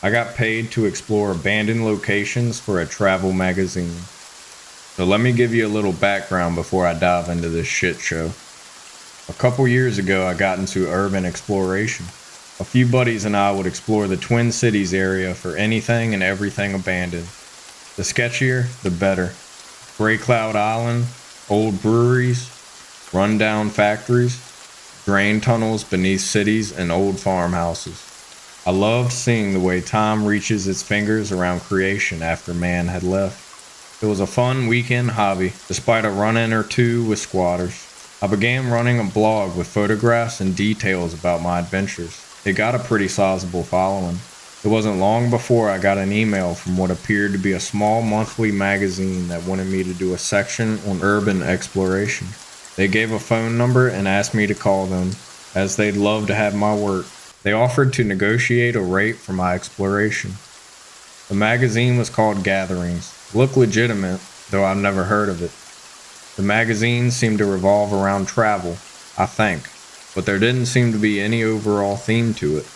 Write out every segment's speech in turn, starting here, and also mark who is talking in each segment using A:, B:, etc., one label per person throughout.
A: I got paid to explore abandoned locations for a travel magazine. So let me give you a little background before I dive into this shit show. A couple years ago, I got into urban exploration. A few buddies and I would explore the Twin Cities area for anything and everything abandoned. The sketchier, the better. Gray Cloud Island, old breweries, rundown factories, drain tunnels beneath cities, and old farmhouses. I loved seeing the way time reaches its fingers around creation after man had left. It was a fun weekend hobby, despite a run-in or two with squatters. I began running a blog with photographs and details about my adventures. It got a pretty sizable following. It wasn't long before I got an email from what appeared to be a small monthly magazine that wanted me to do a section on urban exploration. They gave a phone number and asked me to call them, as they'd love to have my work. They offered to negotiate a rate for my exploration. The magazine was called Gatherings. Looked legitimate, though I've never heard of it. The magazine seemed to revolve around travel, I think, but there didn't seem to be any overall theme to it.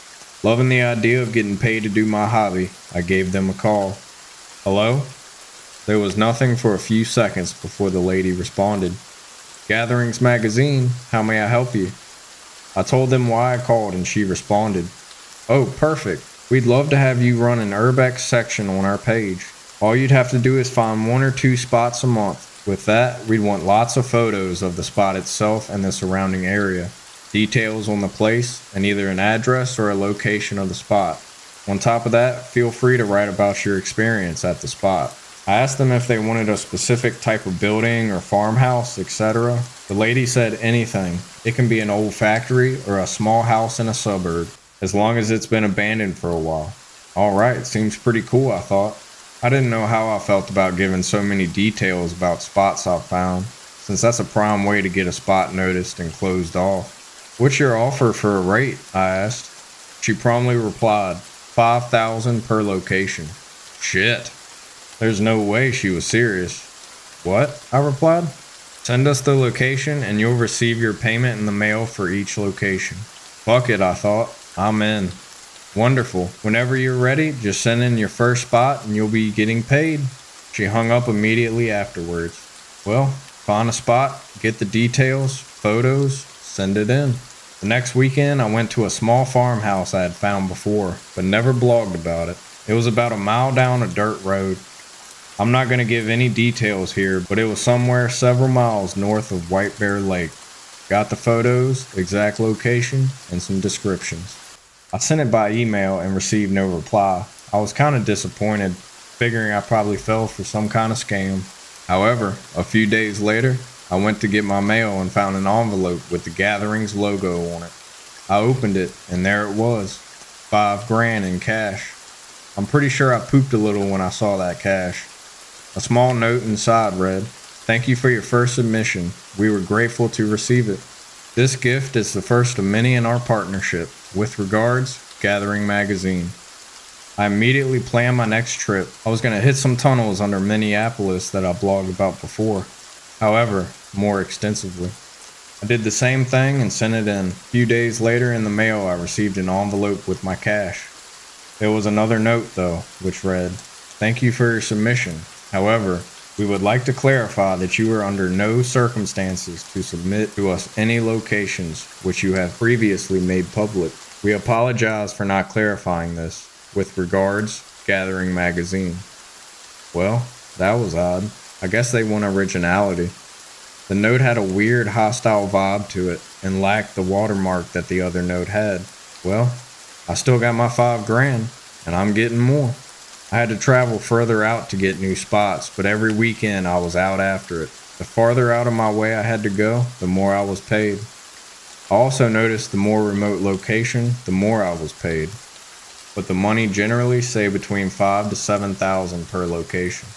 A: Loving the idea of getting paid to do my hobby, I gave them a call. Hello? There was nothing for a few seconds before the lady responded. Gatherings Magazine, how may I help you? I told them why I called and she responded. Oh, perfect. We'd love to have you run an Urbex section on our page. All you'd have to do is find 1 or 2 spots a month. With that, we'd want lots of photos of the spot itself and the surrounding area, details on the place, and either an address or a location of the spot. On top of that, feel free to write about your experience at the spot. I asked them if they wanted a specific type of building or farmhouse, etc. The lady said anything. It can be an old factory or a small house in a suburb, as long as it's been abandoned for a while. Alright, seems pretty cool, I thought. I didn't know how I felt about giving so many details about spots I've found, since that's a prime way to get a spot noticed and closed off. What's your offer for a rate? I asked. She promptly replied, $5,000 per location. Shit. There's no way she was serious. What? I replied. Send us the location and you'll receive your payment in the mail for each location. Fuck it, I thought. I'm in. Wonderful. Whenever you're ready, just send in your first spot and you'll be getting paid. She hung up immediately afterwards. Well, find a spot, get the details, photos, send it in. The next weekend, I went to a small farmhouse I had found before, but never blogged about it. It was about a mile down a dirt road. I'm not going to give any details here, but it was somewhere several miles north of White Bear Lake. Got the photos, exact location, and some descriptions. I sent it by email and received no reply. I was kind of disappointed, figuring I probably fell for some kind of scam. However, a few days later, I went to get my mail and found an envelope with the Gatherings logo on it. I opened it, and there it was, $5,000 in cash. I'm pretty sure I pooped a little when I saw that cash. A small note inside read, "Thank you for your first submission. We were grateful to receive it. This gift is the first of many in our partnership. With regards, Gathering Magazine." I immediately planned my next trip. I was going to hit some tunnels under Minneapolis that I blogged about before. However, more extensively. I did the same thing and sent it in. A few days later in the mail, I received an envelope with my cash. There was another note, though, which read, "Thank you for your submission. However, we would like to clarify that you are under no circumstances to submit to us any locations which you have previously made public. We apologize for not clarifying this. With regards, Gathering Magazine." Well, that was odd. I guess they want originality. The note had a weird hostile vibe to it and lacked the watermark that the other note had. Well, I still got my $5,000 and I'm getting more. I had to travel further out to get new spots, but every weekend I was out after it. The farther out of my way I had to go, the more I was paid. I also noticed the more remote location, the more I was paid. But the money generally say between $5,000 to $7,000 per location.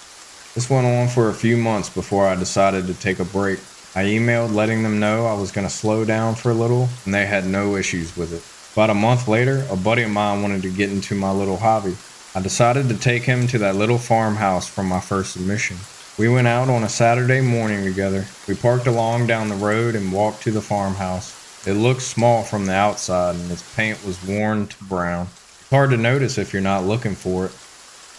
A: This went on for a few months before I decided to take a break. I emailed letting them know I was going to slow down for a little, and they had no issues with it. About a month later, a buddy of mine wanted to get into my little hobby. I decided to take him to that little farmhouse from my first submission. We went out on a Saturday morning together. We parked along down the road and walked to the farmhouse. It looked small from the outside and its paint was worn to brown. The Hard to notice if you're not looking for it.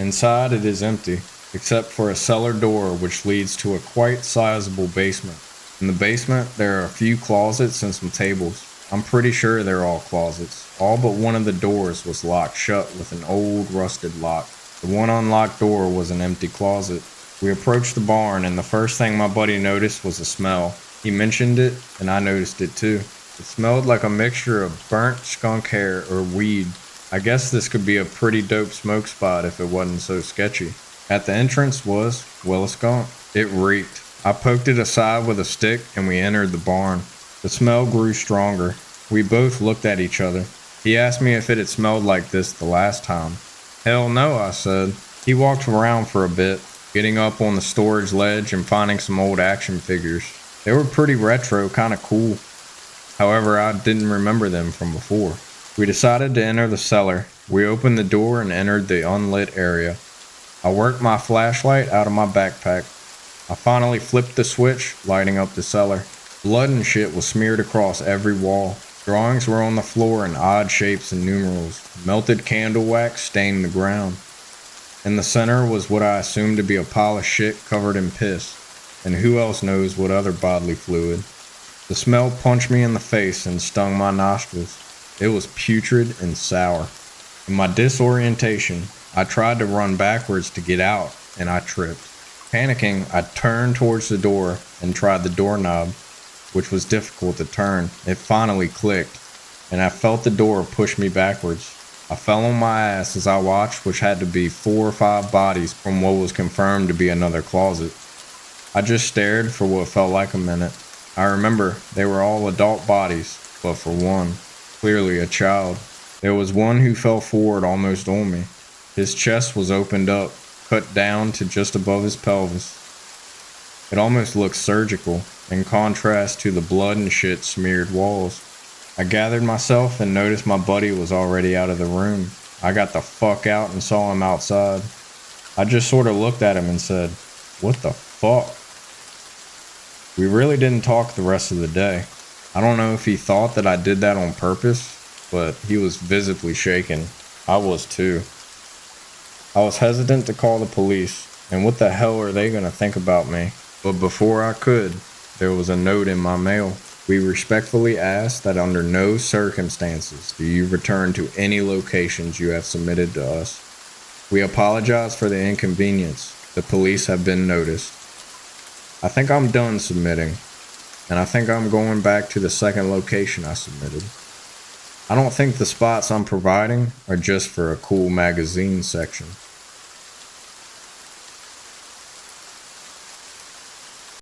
A: Inside it is empty, except for a cellar door which leads to a quite sizable basement. In the basement there are a few closets and some tables. I'm pretty sure they're all closets. All but one of the doors was locked shut with an old rusted lock. The one unlocked door was an empty closet. We approached the barn and the first thing my buddy noticed was a smell. He mentioned it and I noticed it too. It smelled like a mixture of burnt skunk hair or weed. I guess this could be a pretty dope smoke spot if it wasn't so sketchy. At the entrance was, well, a skunk. It reeked. I poked it aside with a stick and we entered the barn. The smell grew stronger. We both looked at each other. He asked me if it had smelled like this the last time. Hell no, I said. He walked around for a bit, getting up on the storage ledge and finding some old action figures. They were pretty retro, kinda cool. However, I didn't remember them from before. We decided to enter the cellar. We opened the door and entered the unlit area. I worked my flashlight out of my backpack. I finally flipped the switch, lighting up the cellar. Blood and shit was smeared across every wall. Drawings were on the floor in odd shapes and numerals. Melted candle wax stained the ground. In the center was what I assumed to be a pile of shit covered in piss, and who else knows what other bodily fluid. The smell punched me in the face and stung my nostrils. It was putrid and sour. In my disorientation, I tried to run backwards to get out, and I tripped. Panicking, I turned towards the door and tried the doorknob, which was difficult to turn. It finally clicked, and I felt the door push me backwards. I fell on my ass as I watched, which had to be 4 or 5 bodies from what was confirmed to be another closet. I just stared for what felt like a minute. I remember they were all adult bodies, but for one, clearly a child. There was one who fell forward almost on me. His chest was opened up, cut down to just above his pelvis. It almost looked surgical, in contrast to the blood and shit smeared walls. I gathered myself and noticed my buddy was already out of the room. I got the fuck out and saw him outside. I just sort of looked at him and said, "What the fuck?" We really didn't talk the rest of the day. I don't know if he thought that I did that on purpose, but he was visibly shaken. I was too. I was hesitant to call the police, and what the hell are they gonna think about me? But before I could, there was a note in my mail. We respectfully ask that under no circumstances do you return to any locations you have submitted to us. We apologize for the inconvenience. The police have been noticed. I think I'm done submitting, and I think I'm going back to the second location I submitted. I don't think the spots I'm providing are just for a cool magazine section.